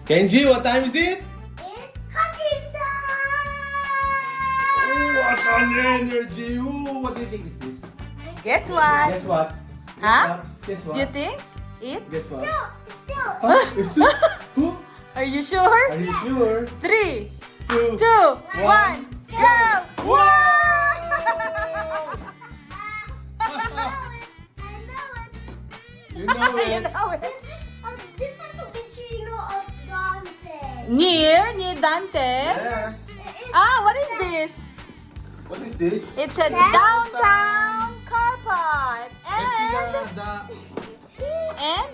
Kenji, what time is it? It's cooking time! What an energy! Ooh, what do you think is this? Guess what? Guess what? Huh? Guess what? Do you think it's? Guess what? No. Huh? It's two? Who? Are you sure? Are you sure? 3, 2, 2, 1, go! Wow! You know You it. know it. This is a picture of Dante. Near Dante. Yes. Ah, what is this? What is this? It's a downtown car park Let's see and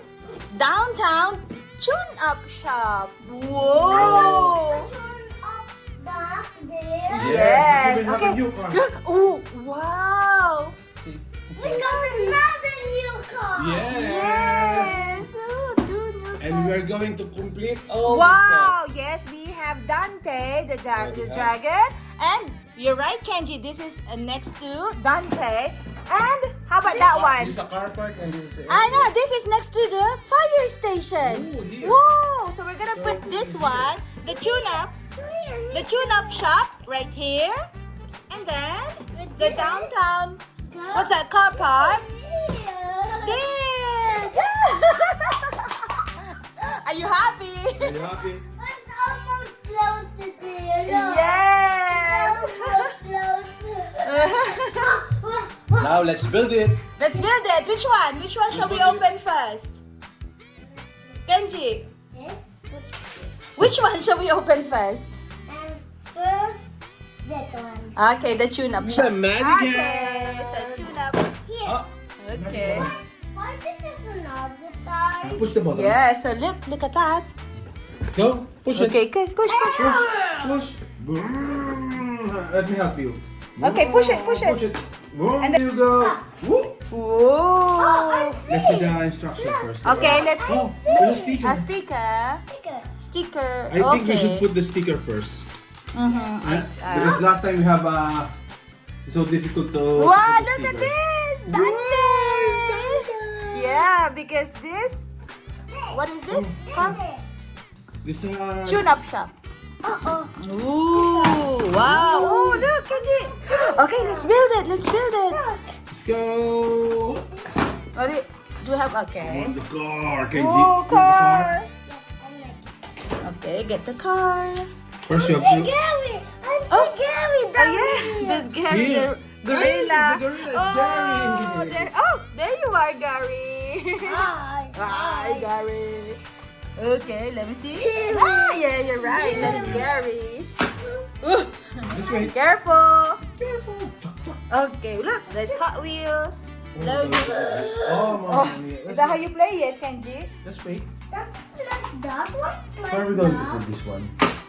downtown tune-up shop. Whoa! Turn up back there. Yes. We have Okay. a new car. Look. Oh, wow. See, it's We like- got another new car. Yes. Oh, two new And cars. we are going to complete all Wow. Yes, we have Dante, the Yeah. dragon, and you're right, Kenji. This is next to Dante. And how about that one? This is a car park and this is I know, this is next to the fire station. Oh, here. Whoa! So we're gonna So put this here. one, the tune-up shop right here. And then the downtown, what's that, car park? There! Are you happy? Are you happy? It's almost close to there. Look. Yes! Almost close. Now let's build it. Let's build it. Which one? Which one shall we open first? Kenji, which one shall we open first? And first, that one. Okay, the tune-up The shop. magic Okay, hands. so tune-up. Here. Ah, Okay. Why did this on the other side? push the button. Yeah, so look at that. Go. Push it. Okay, good. Push. Push. Let me help you. Okay, push it. Push it. Boom, And then- you go. Woo. Whoa. Let's see the instruction first. Okay, let's. Oh, there's a sticker. A sticker. Sticker. I think we Okay. should put the sticker first. Mhm. Because last time we have it's so difficult to Wow, put the look at sticker. this! Dante! Yeah, because this. What is this? This Tune-up shop. Uh-oh. Ooh, wow. Oh, look, Kenji. Okay, let's build it. Let's build it. Let's go. Do you have, okay. The car, Kenji. Oh, Get the car. Okay, get the car. First you have to. Gary! I Oh. see Gary Oh, down yeah. here. There's Gary, Here. the gorilla. Hey, the gorilla is Oh, Gary. there you are, Gary. Hi. Hi, Gary. Okay, let me see. Ah, yeah, you're right. That's Gary. Ooh, This way. careful. Careful. Okay, look, that's Hot Wheels. Loading. Oh, Oh, mommy. is that how you play it, Kenji? Let's wait. That's like that one's like Where are we going to that. put this one?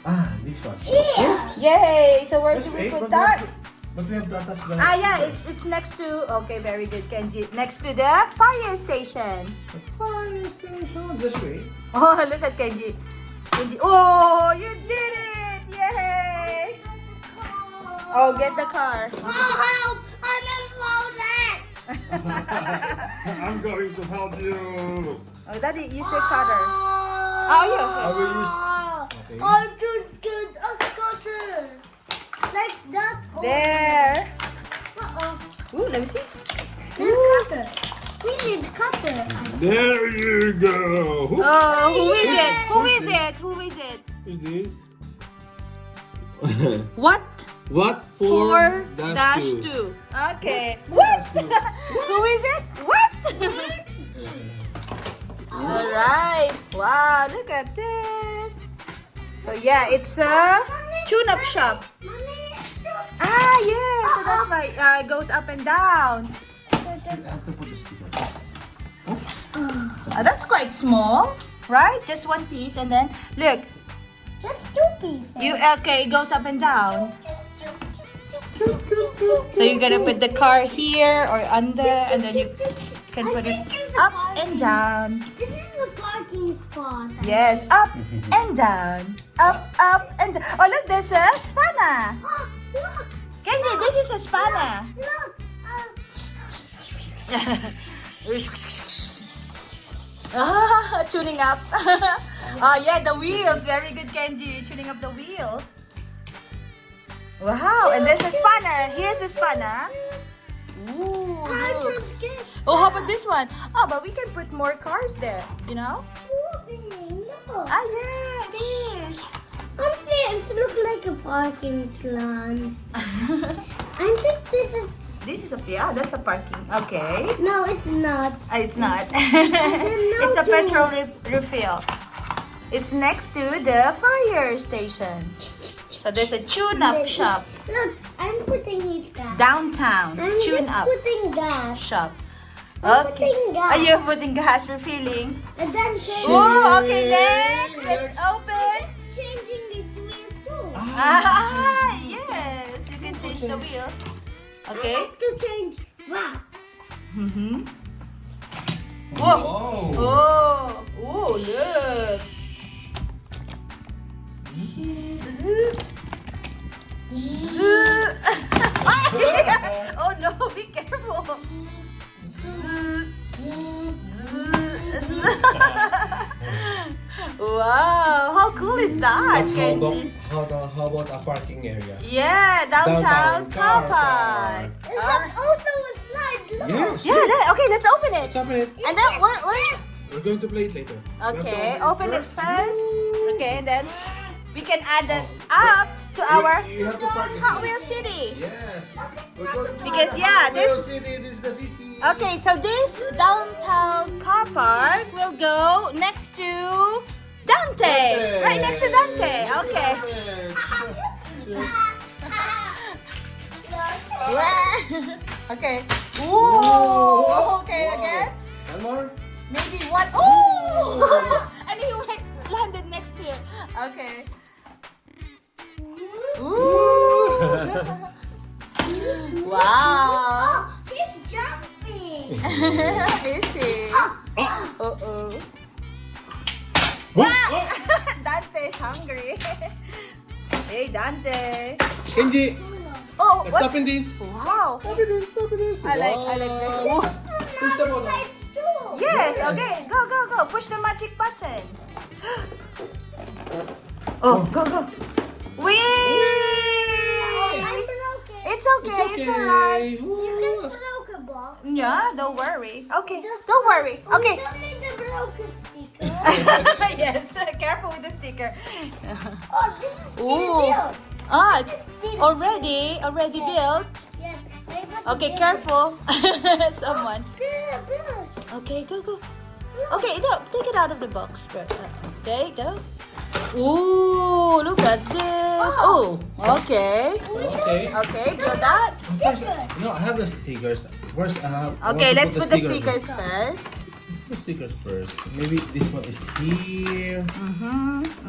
Ah, this one. Here. Yay! So where Let's do we wait. put but we have that? to- But we have to attach the. Ah, yeah, it's next to. Okay, very good, Kenji. Next to the fire station. The fire station. This way. Oh, look at Kenji. Kenji. Oh, you did it! Yay! Oh, get the car. Oh, help! I'm imploding! I'm going to help you. Oh, Daddy, use your cutter. Oh, you I okay? will use. Okay. I just get a cutter. Like that. There. Uh-oh. Ooh, let me see. Cutter. We need cutter. There you go. Oh, who is it? Who is it? Who is it? Who's this? What? What For for dash 2. Okay. What? Who is it? What? All right. Wow, look at this. So yeah, it's a tune-up shop. Ah, yes. So that's why it goes up and down. I have to put the sticker first. That's quite small, right? Just one piece, and then look. Just 2 pieces. Okay, it goes up and down. So you're gonna put the car here or under, and then you can put it up and down. This is the parking spot. Yes, up and down. Up and down. Oh, look, there's a spanner. Oh, look! Kenji, this is a spanner. Look! Ah, tuning up. Oh yeah, the wheels. Very good, Kenji. Tuning up the wheels. Wow, and there's a spanner. Here's the spanner. Ooh, look. Oh, how about this one? Oh, but we can put more cars there, you know? Look. Ah, yeah, it is. Honestly, it looks like a parking lot. I think this is... This is a, yeah, that's a parking. Okay. No, it's not. It's not. know It's a too. petrol refill. It's next to the fire station. So there's a tune-up shop. Look, I'm putting it gas. Downtown. I'm Tune-up just putting gas. shop. I'm Okay. putting gas. Are you putting gas refilling? And then changing, Oh, okay, next. Let's open. changing these wheels too. Ah, yes. You can change the wheels. I Okay. have to change. Wow. Mm-hmm. Whoa. Whoa. Oh. Oh, look. Zzz. Zzz. Oh no, be careful. Zzz. Zzz. Wow, how cool is that, Kenji? How about a parking area? Yeah, downtown car park. Is that also a slide? Look. Yes. Yeah, okay, let's open it. Let's open it. And then where's We're going to play it later. okay, open it first. Okay, and then we can add that up to our You have to park it. Hot Wheels City. Yes. We're going to Because yeah, Hot Wheels this City. This is the city. okay, so this downtown car park will go next to Dante. Right next to Dante. Okay. Okay. Ooh. Okay, again. One more. Maybe one. Oh! And he landed next to it. Okay. Ooh. Wow. Oh, he's jumping. Is he? Uh-oh. Oh. Dante's hungry. Hey, Dante. Kenji, Oh, let's what's... open this. Wow. Open this. Open this. I like this. Wow. Ooh. Push the button. Yes, okay. Go. Push the magic button. Oh, go. Whee! I'm broken. It's okay. It's alright. You can broke a box. Yeah, don't worry. Okay, don't worry. Okay. We don't need the broken sticker. Yes, careful with the sticker. Oh, this is still Ooh. built. Ah, it's already built. Yes. I got Okay, the careful. Someone. still built. Okay, go. Okay, no, take it out of the box. Okay, go. Ooh, look at this. Oh, okay. Okay. Okay, build that. First, no, I have the stickers. First, Okay, let's put the stickers first. Put the stickers first. Maybe this one is here.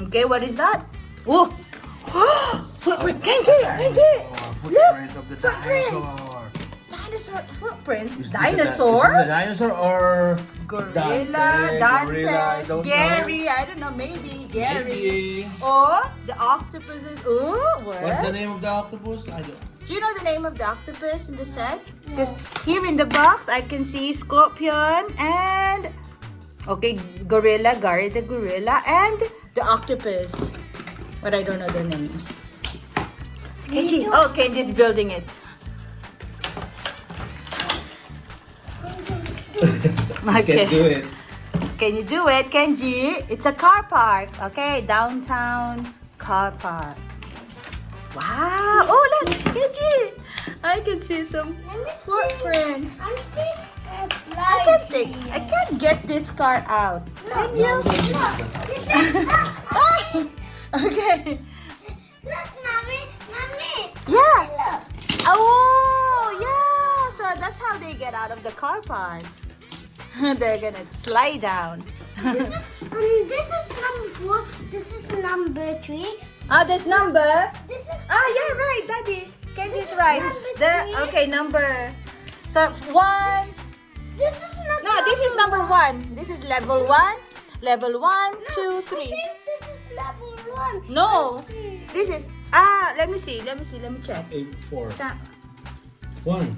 Okay, what is that? Oh, footprint. Kenji. Footprint of the footprints. dinosaur. Dinosaur footprints. Is this Dinosaur. the dinosaur or Gorilla, Gorilla, I Dante, don't Gary, I don't know, maybe Gary. Maybe. Or the octopuses. Ooh, what? What's the name of the octopus? I don't. Do you know the name of the octopus in the set? Because here in the box, I can see Scorpion and... Okay, Gorilla, Gary the Gorilla, and the octopus. But I don't know the names. Kenji. Oh, Kenji's building it. Can't do it. Can you do it, Kenji? It's a car park. Okay, downtown car park. Wow. Oh, look, Kenji. I can see some footprints. I'm still I can't get this car out. Can you? Okay. Look, mommy. Yeah. Look. Oh, yeah. So that's how they get out of the car park. They're gonna slide down. This is number 4. This is number 3. Oh, this number. This is Ah, yeah, right, Daddy. Kenji's right. Number Okay, number. So 1. this is not. No, this is number 1. This is level 1. Level 1, 2, 3. This is level 1. No, this is. Let me see. Let me check. 8, 4. Sa- 1.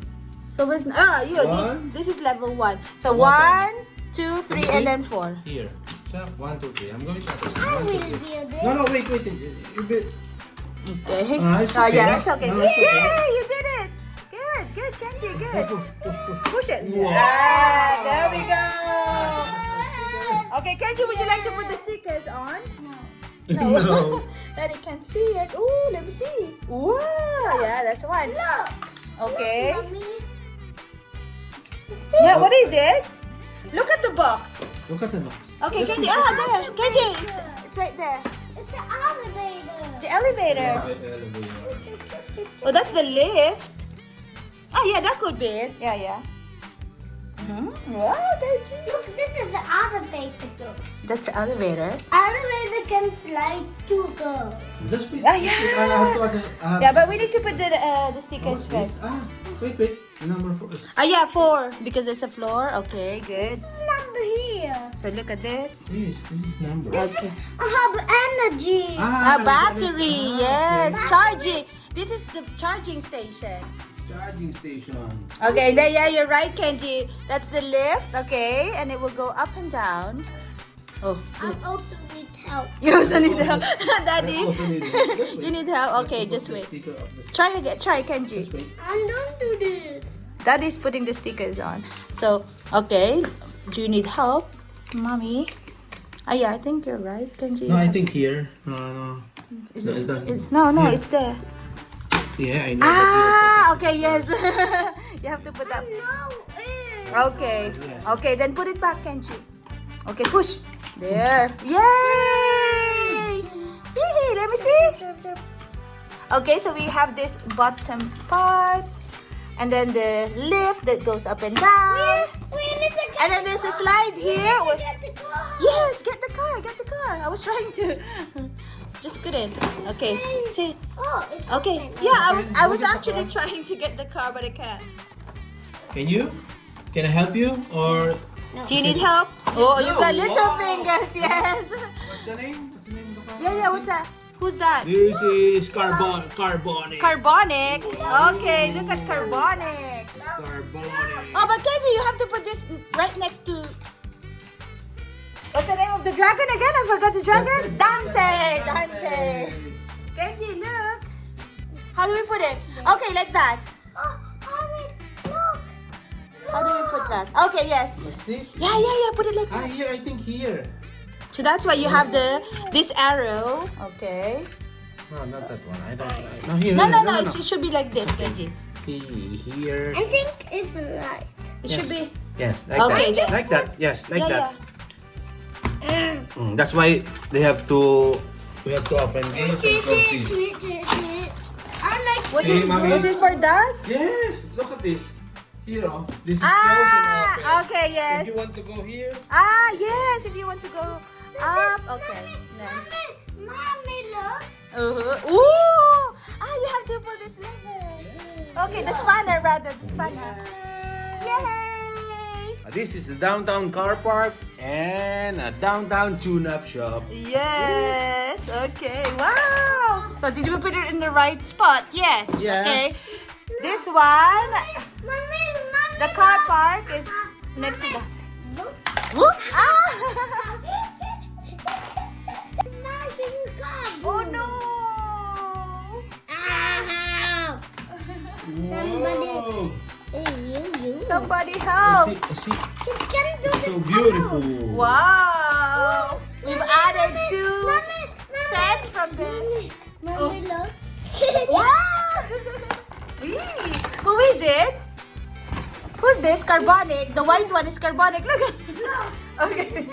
So what's One. this is level 1. So One. 1, 2, 3, Let me and see. then 4. Here. Shop 1, 2, 3. I'm going to. I will build it. No, wait. You build. Okay. It's okay. Yeah, it's okay. No, it's okay. Yay, you did it. Good, Kenji, good. Push it. Wow. Ah, there we go. Okay, Kenji, would you like to put the stickers on? No. Daddy can see it. Ooh, let me see. Wow, yeah, that's one. Look. Okay. Mommy. Yeah, what is it? Look at the box. Look at the box. Okay, Just Kenji. put- Ah, there. Kenji, it's right there. It's an elevator. The elevator. Elevator. Oh, that's the lift. Oh, yeah, that could be it. Yeah. Wow, Kenji. Look, this is the elevator. That's the elevator. Elevator can slide to go. Just wait. Ah, yeah. Yeah, but we need to put the stickers first. Wait. Number 4 is. Ah, yeah, 4 because there's a floor. Okay, good. Number here. So look at this. This is number. Okay. I have energy. A battery, yes, okay. charging. This is the charging station. Charging station. Okay, then yeah, you're right, Kenji. That's the lift. Okay, and it will go up and down. Oh, I also need help. you also need help, Daddy. I also need help. Just wait. You need help. Okay, just wait. Sticker of the- Try again. Try, Kenji. Just wait. I don't do this. Daddy's putting the stickers on. So, okay. Do you need help, Mommy? Ah, yeah, I think you're right, Kenji. No, I think here. No. Is No, it, it's done. no, Here. it's there. Yeah, I know. Ah, okay, yes. You have to put that. No. Okay. Yes. Okay, then put it back, Kenji. Okay, push. There. Yay! Yay! Let me see. Okay, so we have this bottom part. And then the lift that goes up and down. We need to get And then there's a slide here. with- get the car. Yes, get the car. I was trying to. Just couldn't. Okay. See. Oh, it's Okay. open. Yeah, I was actually trying to get the car, but I can't. Can you? Can I help you? Or Do you need help? Oh, you got No, little wow. fingers. Yes. what's the name? What's the name of the car? Yeah. What's that? Who's that? This is carbonic. Carbonic. Okay, look at carbonic. Carbonic. Oh, but Kenji, you have to put this right next to. What's the name of the dragon again? I forgot the dragon. Dante. Kenji, look. How do we put it? Okay, like that. Oh, Harry, look. How do we put that? Okay, yes. What's this? Yeah. Put it like that. Here, I think here. So that's why you have this arrow. Okay. No, not that one. I don't. No, here. No. here. It should be like this, Kenji. Here. I think it's right. It should be. Yes, like Okay, that. Like that. Yes, like Yeah. that. That's why they have to. We have to open this and close this. I like Was See, it? Mommy? Was it for that? Yes, look at this. Here, this is closed and open. Okay, yes. If you want to go here, Yes. If you want to go up, okay. Mommy, look. Ooh. You have to put this lever. Okay, the spanner rather, the spanner. Yay! this is the downtown car park and a downtown tune-up shop. Yes. Okay. Wow. So did we put it in the right spot? Yes. Yes. Okay. This one, Mommy, the car park is next to that. look. Whoop. Smashing car. Oh no. Ah, Somebody. Whoa. you. Somebody help. I see. You can do It's this so beautiful. Wow. We've added 2 Mommy, sets from the. Mommy, look. Wow. Who is it? Who's this? Carbonic. The white one is carbonic. Look. Okay.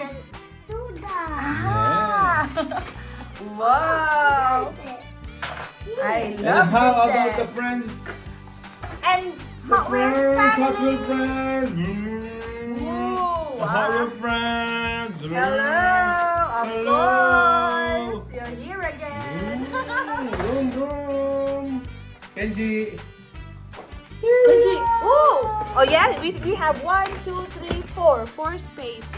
Do that. Ah. Wow. I And love how this about set. the friends? And Hot Wheels Hot Wheels family. friends. Ooh, The Hot wow. Wheels friends. Hello, of Hello. course. You're here again. Vroom, vroom. Kenji. Kenji. Oh, yeah. We have 1, 2, 3, 4. 4 spaces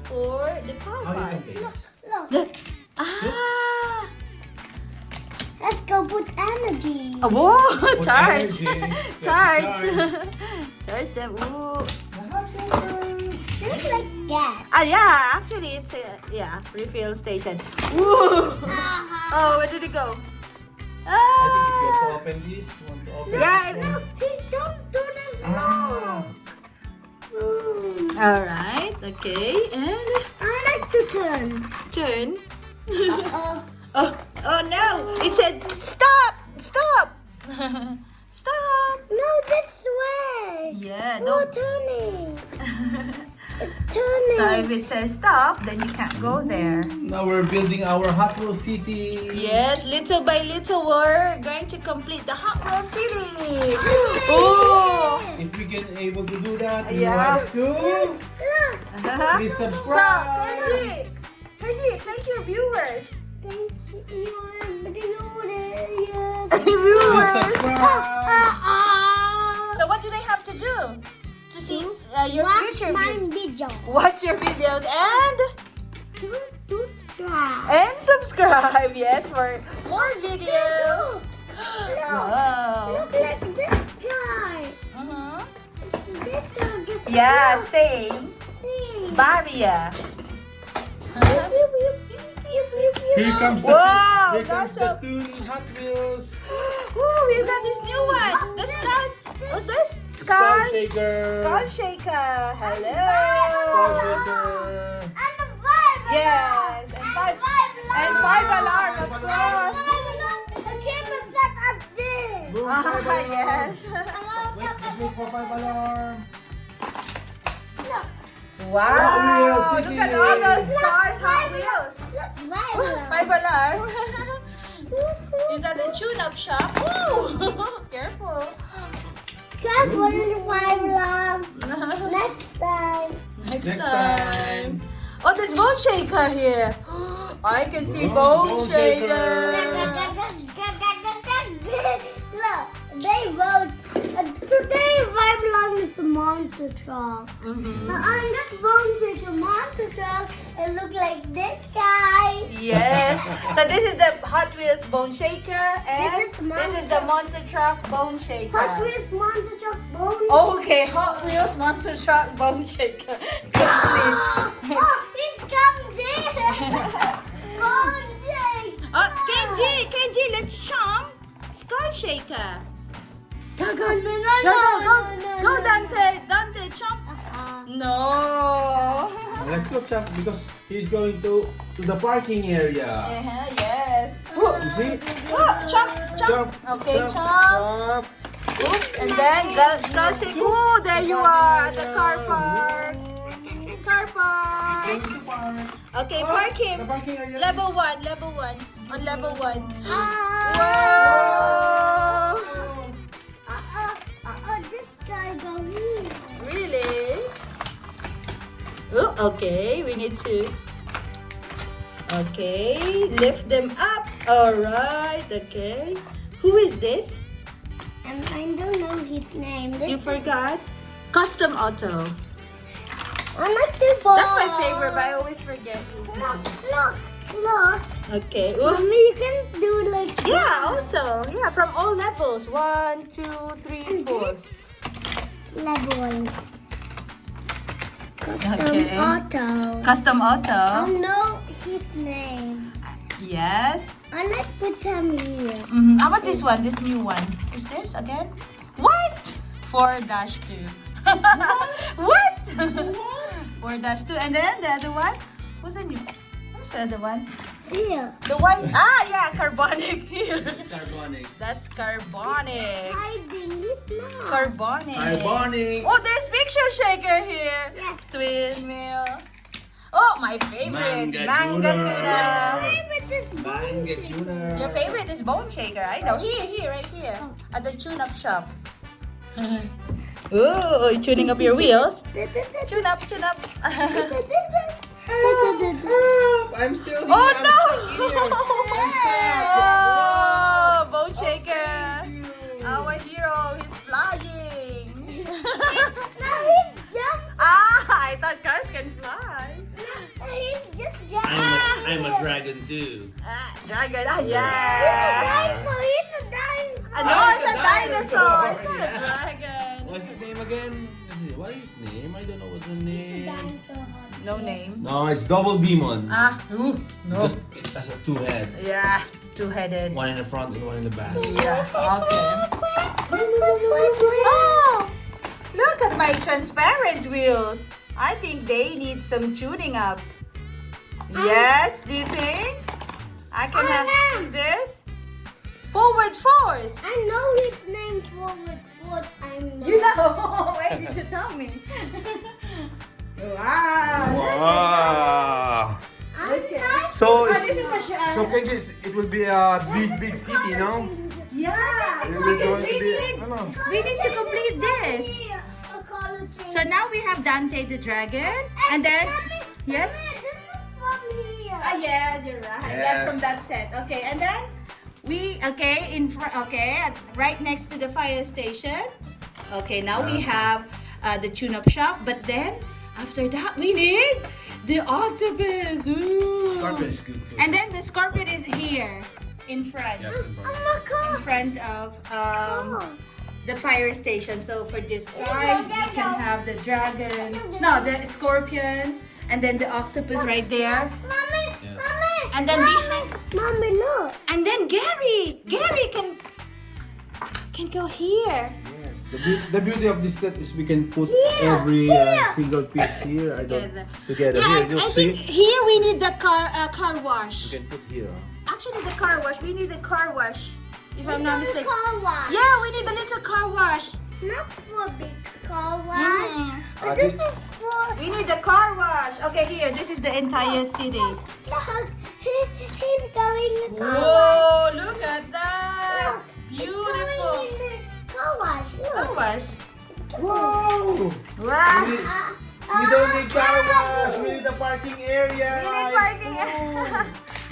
for the car How you park. can pay this? Look. Ah. Let's go put energy. Oh, whoa. Put Charge. energy. Charge. Charge them. Ooh. The Hot Wheels friends. looks like gas. Yeah, actually it's a refill station. Woo! Oh, where did it go? I think if you have to Ah! open this, you want to open Yeah, this one. Please don't do this. Ah. All right. Okay, and I like to turn. turn. Uh, Oh no! It said stop! Stop! Stop! no, this way. Yeah, No don't. turning. It's turning. So if it says stop, then you can't go there. Now we're building our Hot Wheels City. Yes, little by little, we're going to complete the Hot Wheels City. Oh! If we can able to do that, you Yeah. have to Look. please So, subscribe. Kenji, thank your viewers. Thank you. Please Viewers. subscribe. So what do they have to do to see your Watch future my videos? video. Watch your videos and Subscribe. subscribe. Yes, for more videos. Look. Wow. Look like this guy. Mhm. This guy gets Yeah, same. See. Barrier. Here comes the Wow, here comes that's the a- tuning Hot Wheels. Ooh, we've got this new one. The skull. What's this? Skull Skull. shaker. Skull shaker. Skull Hello. shaker. And the vibe. Yes, and five alarm, of course. The camera set up there. Boom, Ah, five alarm. yes. Wait, let's wait for 5 alarm. Wow. Wheels, Look at all those cars, Hot Wheels. Look, Five alarm. Is that the tune-up shop? Ooh. Careful. Careful, the five alarm. Next time. Next Next time. time. Oh, there's bone shaker here. I can see Wow, bone bone shaker. Look, they vote. Today, Vibe Long is a monster truck. Mhm. On this bone shaker monster truck, it looks like this guy. Yes. So this is the Hot Wheels bone shaker, and This is this is the monster truck bone shaker. Hot Wheels monster truck bone. Oh, okay, Hot Wheels monster truck bone shaker. Complete. Oh, he's come there. Bone shaker. Oh, Kenji, let's chomp. Skull shaker. Go, go, No, no, no, go, no, go, no, no. Dante, chomp. No. Let's go, Champ, because he's going to the parking area. Yes. You see? Oh, chomp. Okay, chomp. Chomp. Oops, and then skull shake. Oh, there you are at the car park. Car park. Going to park. Okay, Oh, park him. The parking area. Level 1. On level 1. Ah. Wow. This guy go here. Really? Oh, okay. We need to. Okay, lift them up. All right. Okay. Who is this? And I don't know his name. You forgot? Custom Auto. I like the ball. That's my favorite, but I always forget his Look, name. look. Okay. Ooh. Mommy, you can do like Yeah, also. Yeah, from all levels. 1, 2, 3, 4. level one. Custom Okay. auto. Custom I Auto. know his name. Yes. I like put him here. How about this one? This new one. Is this again? What? 4-2. What? 4-2. And then the other one? What's the new? What's the other one? Here. The white. Yeah, carbonic here. It's carbonic. That's carbonic. Hiding it now. Carbonic. Carbonic. Oh, there's picture shaker here. Yes. Twin mill. Oh, my favorite. Manga tuna. tuna. Favorite is Manga tuna. Your favorite is bone shaker. I know. Here, right here. At the tune-up shop. Ooh, tuning up your wheels. Tune up. I'm still here. Oh I'm no! stuck here. Oh, bone shaker. Our hero, he's flying. Now he jumped. I thought cars can fly. He just jumped. I'm a dragon too. Dragon, He's a yeah. dinosaur. He's a dinosaur. No, it's a dinosaur. It's not a dragon. What's his name again? What is his name? I don't know what's the name. No name. No, it's Double Demon. Ah, ooh, no. Because it has a two head. Yeah, two-headed. One in the front and one in the back. Yeah, okay. Oh, look at my transparent wheels. I think they need some tuning up. Yes, do you think? I can have this? Forward force. I know his name forward foot. I know. You know. Why did you tell me? Wow. Wow. Okay. So, Oh, this is a so Kenji, it will be a big city, you know? Yeah. It will going to be, We need to complete this. So now we have Dante the dragon, and then yes. Ah, yes, you're right. That's Yes. from that set. Okay, and then in front. Okay, right next to the fire station. Okay, now we have the tune-up shop, but then after that we need the octopus. Ooh. Scorpion is good too. And then the scorpion is here in front. Yes, in front. In front of the fire station. So for this side, we can have the dragon, no, the scorpion, and then the octopus right there. Mommy, Yes. mommy, And then behind, mommy, look. and then Gary can go here. Yes. The beauty of this set is we can put Here, every here. single piece here. Together. Together. Yeah, Here, you I see? think here we need the car wash. You can put here. Actually, the car wash. We need the car wash, if I'm not mistaken. Car wash. Yeah, we need a little car wash. Not for big car wash. Mhm. But this is for We need the car wash. Okay, here. This is the entire city. look. Him going in the car wash. Whoa! Look at that. Look, Beautiful. Going in the car wash. Car Look. wash. Whoa! Wow. We don't need car wash. We need a parking area. We need It's parking. full.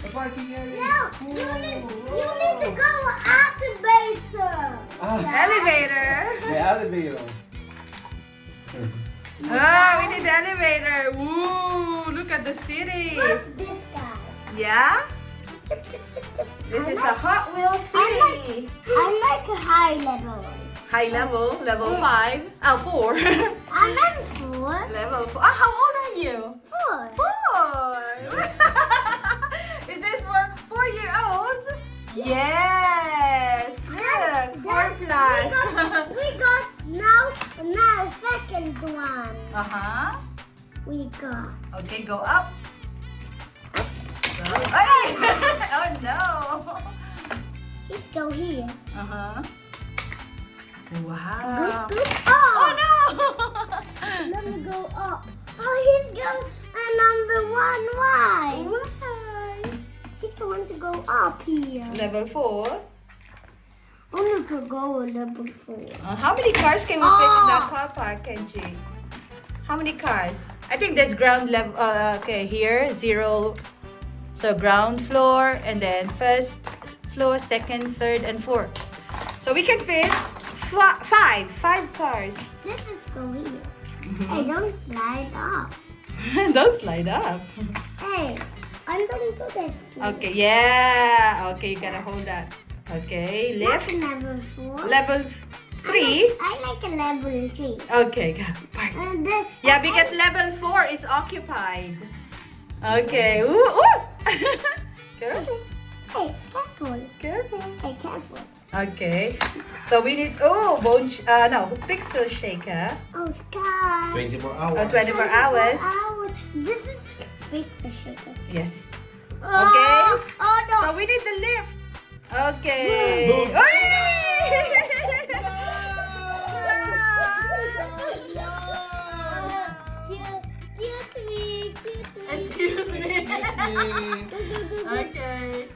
The parking area No, is full. you need to go activator. Elevator. The elevator. Oh, we need the elevator. Woo! Look at the city. What's this guy? Yeah. This is a Hot Wheels city. I like a high level. High level, level 5. Oh, 4. I'm level 4. Level 4. Ah, how old are you? 4. 4. Is this for 4-year-olds? Yes. Look, 4 plus. We got now second one. Uh-huh. We got. Okay, go up. Hey! Oh no. Let's go here. Uh-huh. Wow. Good. Oh Oh, no. let me go up. Oh, he's going number 1. Why? Why? He's want to go up here. Level 4. Only to go level 4. How many cars can we fit in that Oh. car park, Kenji? How many cars? I think that's ground level. Okay, here 0. So ground floor, and then first floor, second, third, and fourth. So we can fit 5 cars. Let's just go here. Hey, don't slide off. Don't slide up. Hey, I don't do this. Okay, yeah. Okay, you gotta hold that. Okay, lift. That's level 4. Level 3. I like a level 3. Okay, go. Park. And then, Yeah, because level 4 is occupied. Okay. Ooh, ooh. Careful. Hey, careful. Careful. Hey, careful. Okay. So we need pixel shaker. Oh, sky. 24 hours. 24 hours. This is big shaker. Yes. Oh, oh no. So we need the lift. Okay. Boom. Excuse me. Okay.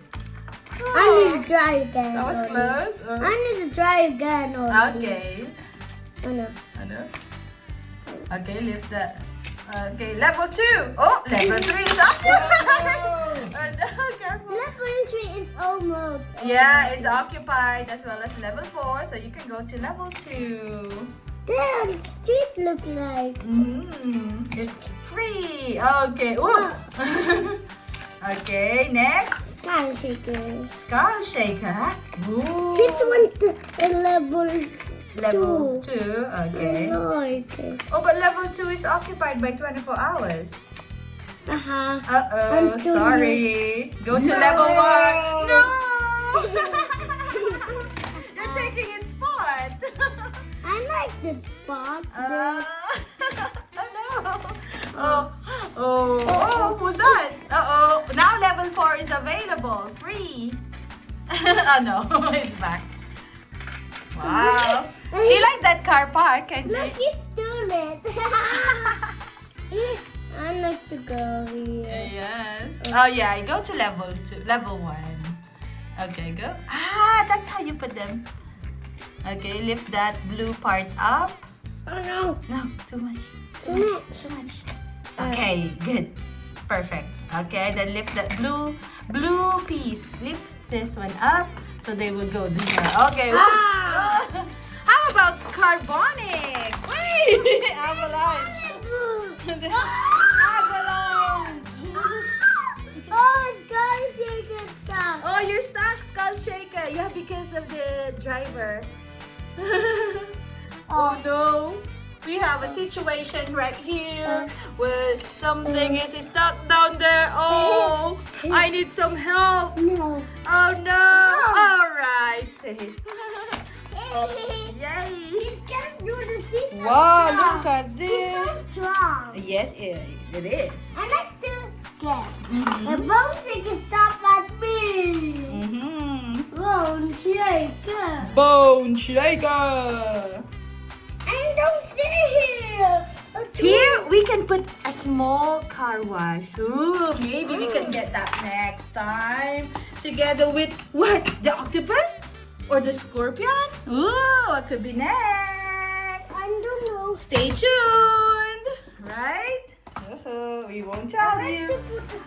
I need to try again. That was close. I need to try again. Okay. Oh no. Okay, lift that. Okay, level 2. Oh, level 3 is occupied. Oh, no, careful. Level 3 is almost. Yeah, it's occupied as well as level 4, so you can go to level 2. Damn, street look like. It's free. Okay. Ooh. Okay, next. Sky shaker. Skull shaker. Ooh. This one a level Level 2. Okay. Okay. Oh, but level 2 is occupied by 24 hours. Uh-huh. Uh-oh, sorry. Go to level 1. No! You're taking its spot. I like the box. Oh no. Oh, who's that? Uh-oh. Now level 4 is available. Free. Oh no, it's back. Wow. Do you like that car park, Kenji? Look, it's too late. I like to go here. Yes. Oh yeah, go to level 1. Okay, go. Ah, that's how you put them. Okay, lift that blue part up. Oh no. No, too much. Too much. Too much. Okay, good. Perfect. Okay, then lift that blue piece. Lift this one up so they will go there. Okay. Ah. How about carbonic? Wait, avalanche. Avalanche. Oh, guys, you get stuck. Oh, you're stuck, Skull Shaker. Yeah, because of the driver. Oh no. We have a situation right here where something is stuck down there. Oh, I need some help. No. Oh no. All right, say. Yay. You can't do the seat. Wow, look at It's this. so strong. Yes, it is. I like to get. The bone shaker stop at me. Bone shaker. Bone shaker. And don't stay here. Here we can put a small car wash. Ooh, maybe we can get that next time. Together with what? The octopus? Or the scorpion? Ooh, what could be next? I don't know. Stay tuned. Right? We won't tell you.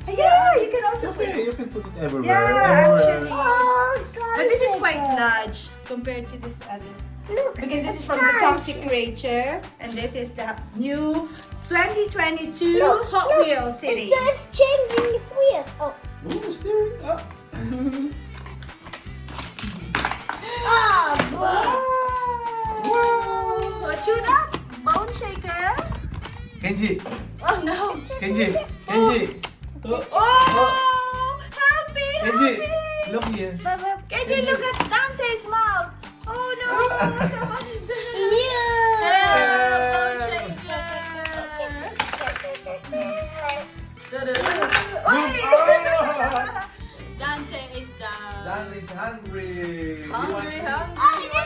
Yeah, you can also put Okay, you can put it everywhere. Yeah, everywhere. actually. Oh, God. But this is quite large compared to this others. Look. Because this is from the Toxic Creature. And this is the new 2022 Hot Wheels City. It's just changing the wheel. Oh. Ooh, steering up. Oh, Wow. A tune up bone shaker. Kenji, Oh no. Kenji. Oh, help me, help Kenji, me. look here. Kenji, look at Dante's mouth. Oh no, someone is there. Bone shaker. Dante is down. Dan is hungry. Hungry. He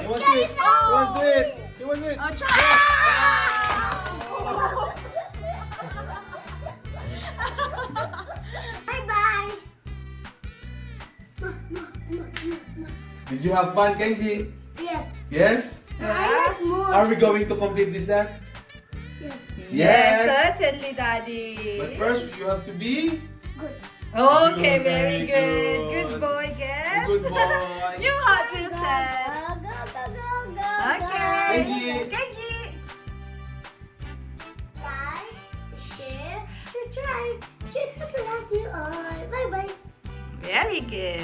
wants to eat. He wants to eat. He wants to eat. Oh, ciao! Bye-bye. Did you have fun, Kenji? Yes. Yes? I like more. Are we going to complete this set? Yes. Yes, Yes. certainly, Daddy. But first, you have to be Good. Okay, Good, very very good. good. Good boy, guess. Good boy. New Hot Wheels set. Go. Okay. Kenji. Kenji. Like, share, subscribe. Just love you all. Bye-bye. Very good.